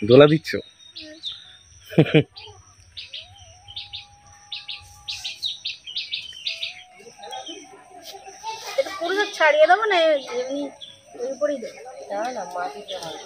দোলা দিচ্ছ? এটা পুরো ছাড়িয়ে দেবো না এমনি ওই উপরেই দেবো? না না মাটিতে হবে।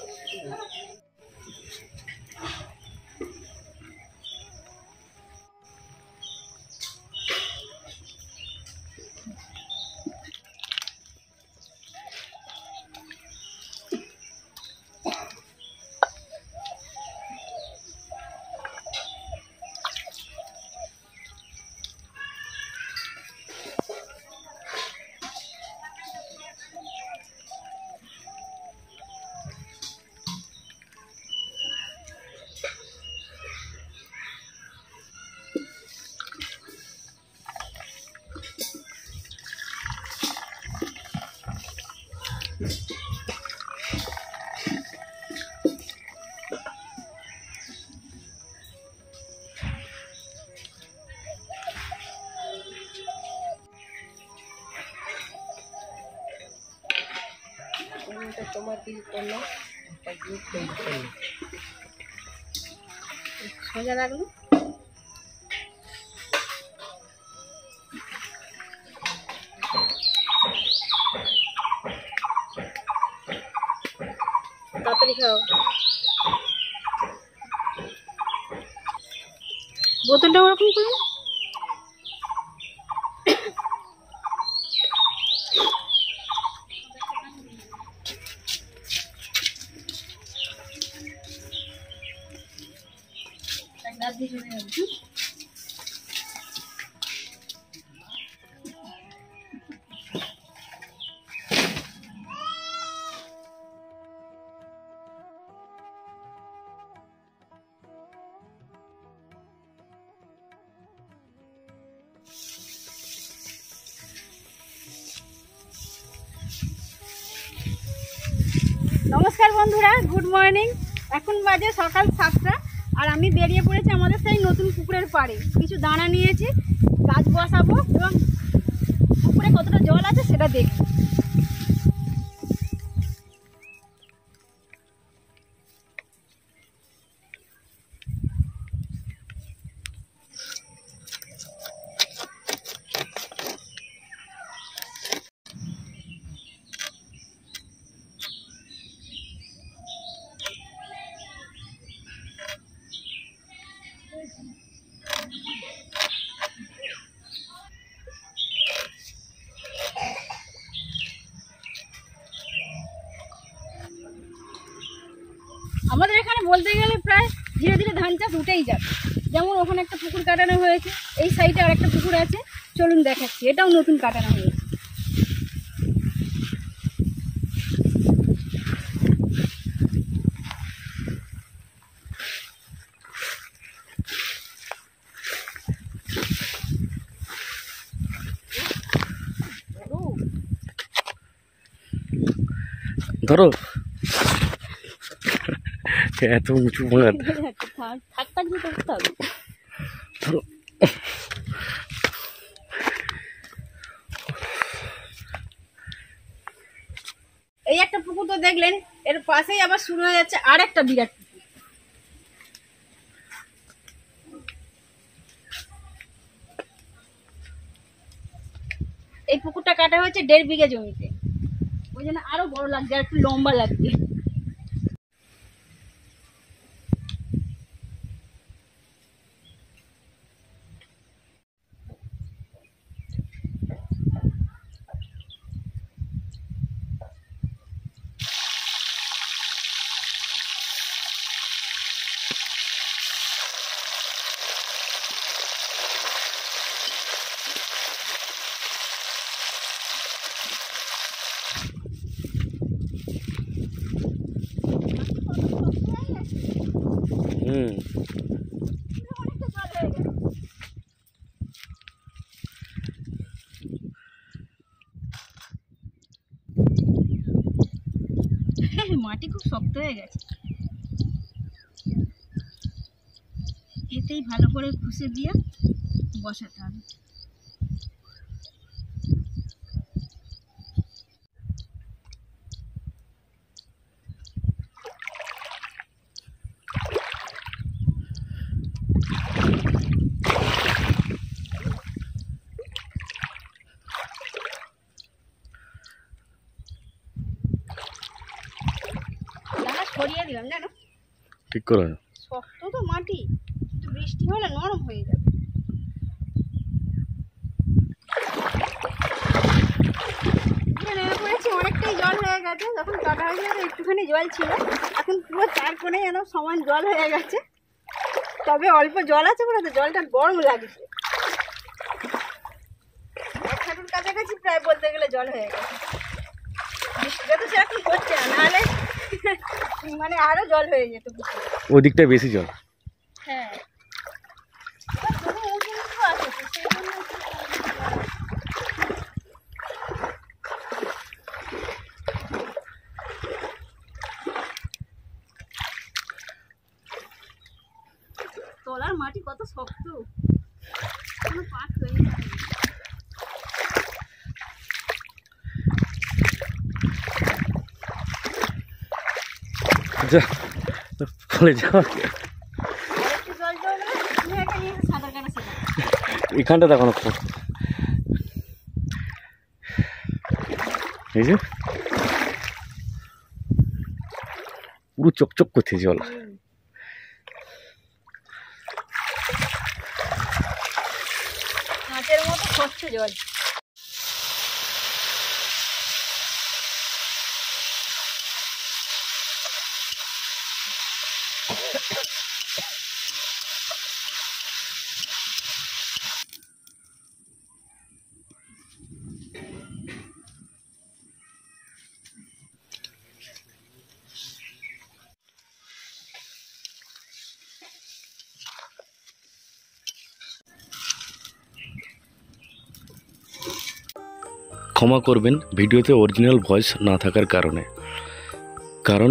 তোমার কি করলো সোজা রাখলো। তাড়াতাড়ি খাও। বোতলটা ওরকম করে নমস্কার বন্ধুরা, গুড মর্নিং। এখন বাজে সকাল 7টা আর আমি বেরিয়ে পড়েছি আমাদের সেই নতুন পুকুরের পাড়ে। কিছু দানা নিয়েছি, গাছ বসাবো এবং পুকুরে কতটা জল আছে সেটা দেখবো। আমাদের এখানে বলতে গেলে প্রায় ধীরে ধীরে ধান চাষ উঠেই যাবে। যেমন ওখানে একটা পুকুর কাটানো হয়েছে, এই সাইডে আর একটা পুকুর আছে, চলুন দেখাচ্ছি। এটাও নতুন কাটানো হয়েছে। ধরো, এত উঁচু ভাঙার ধরো। এই একটা পুকুর তো দেখলেন, এর পাশেই আবার শুরু হয়ে যাচ্ছে আর একটা বিরাট পুকুর। এই পুকুরটা কাটা হয়েছে 1.5 বিঘা জমিতে, ওই জন্য আরো বড় লাগছে আর একটু লম্বা লাগছে। মাটি খুব শক্ত হয়ে গেছে, এতেই ভালো করে খুশে দিয়ে বসাতে হবে। ছড়িয়ে দিলাম জানো, ঠিক করে। শক্ত তো মাটি, একটু বৃষ্টি হলে নরম হয়ে যাবে। নেমে পড়েছি, অনেকটাই জল হয়ে গেছে। যখন কাটা হয়ে গেছে একটুখানি জল ছিল, এখন পুরো চার কোণে যেন সমান জল হয়ে গেছে। তবে অল্প জল আছে বলে তো জলটা গরম লাগছে, এক হাঁটুর কাছাকাছি প্রায় বলতে গেলে জল হয়ে গেছে। বৃষ্টিটা তো সেরকম হচ্ছে না, নাহলে মানে আরো জল হয়ে যেত। ওই দিকটায় বেশি জল। হ্যাঁ, কোনো উঁচু নিচু আছে তো, সেই জন্য তলার মাটি কত শক্ত, কোনো পাট হয়ে যায়। যা ফলে যাওয়া। আরেকটু জল জমলে তুমি একটা নিয়ে সাঁতার কাটা শেখা। এখানটা দেখো না, এই যে পুরো চকচক করছে জল। কাঁচের মতো স্বচ্ছ জল। ক্ষমা করবেন ভিডিওতে অরিজিনাল ভয়েস না থাকার কারণে, কারণ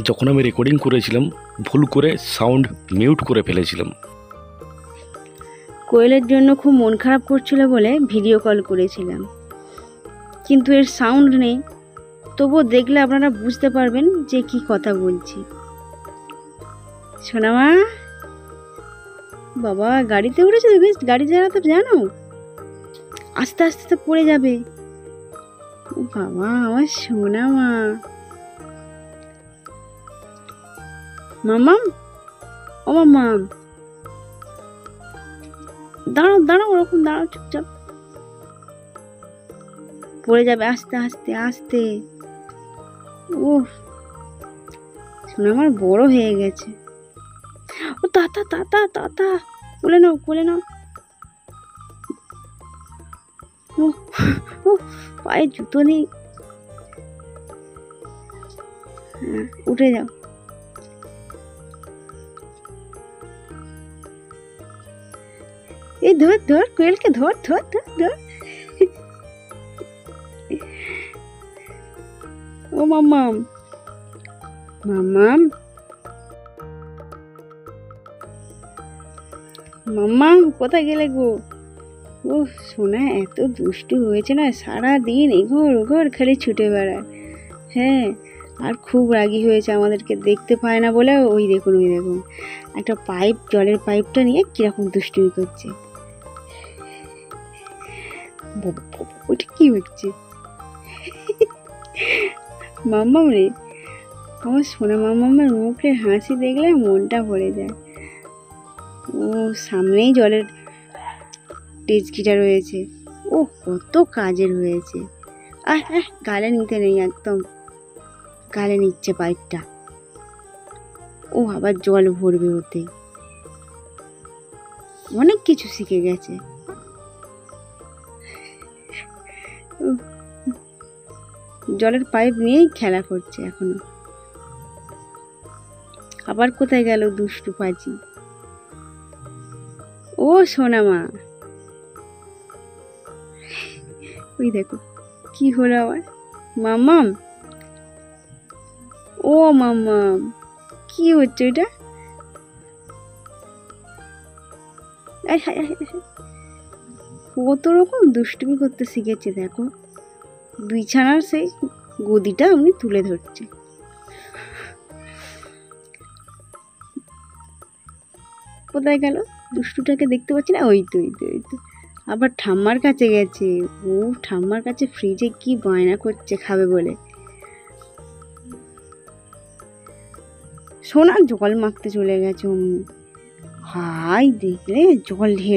যখন আমি রেকর্ডিং করেছিলাম ভুল করে সাউন্ড মিউট করে ফেলেছিলাম। কোয়েলের জন্য খুব মন খারাপ করছিল বলে ভিডিও কল করেছিলাম, কিন্তু এর সাউন্ড নেই। তবুও দেখলে আপনারা বুঝতে পারবেন যে কি কথা বলছি। সোনামা, বাবা গাড়িতে উঠেছো তো, বেশ গাড়ি চালাতে জানো? আস্তে আস্তে তো পড়ে যাবে। ও বাবা, আমার সোনামা। মামাম, ও মামাম, দাঁড়াও দাঁড়াও, ওরকম দাঁড়াও, চুপচাপ। পড়ে যাবে, আস্তে আস্তে আস্তে। ও শোনা, আমার বড় হয়ে গেছে। ও তাতা তাতা তাতা, কোলে নাও কোলে নাও। ও ও, পায়ে জুতো নেই। উঠে যাও। এই ধর ধর, কোয়েলকে ধর ধর ধর ধর। ও মাম্মাম, মাম্মাম, মাম্মাম কোথায় গেলে গো? ও সোনা এত দুষ্টু হয়েছে না, সারাদিন এঘর ওঘর খালি ছুটে বেড়ায়। হ্যাঁ, আর খুব রাগী হয়েছে, আমাদেরকে দেখতে পায় না বলে। ওই দেখুন ওই দেখুন, একটা পাইপ, জলের পাইপটা নিয়ে কিরকম দুষ্টুমি করছে। ওটা কি হচ্ছে? মাম্মাম রে, আমার সোনা মাম্মামের মুখের হাসি দেখলে মনটা ভরে যায়। ও সামনেই জলের টেজকিটা রয়েছে। ও কত কাজের হয়েছে। আর গালে নিতে নেই, একদম গালে নিচ্ছে পাইপটা। ও আবার জল ভরবে ওতে। অনেক কিছু শিখে গেছে। জলের পাইপ নিয়েই খেলা করছে এখনো। আবার কোথায় গেল দুষ্টু পাজি? ও সোনামা, ওই দেখো কি হলো আমার। মাম্মাম, ও মাম্মাম, কি হচ্ছে ওইটা? কত রকম দুষ্টুমি করতে শিখেছে দেখো। বিছানার সেই গদিটা আমি তুলে ধরছে। কোথায় গেল দুষ্টুটাকে দেখতে পাচ্ছি না। ওই তো ওই তো ওই তো, আবার ঠাম্মার কাছে গেছে। ও ঠাম্মার কাছে ফ্রিজে কি বায়না করছে খাবে বলে। সোনা জল মাখতে চলে গেছে অমনি। হাই দেখলে জল ঢেলে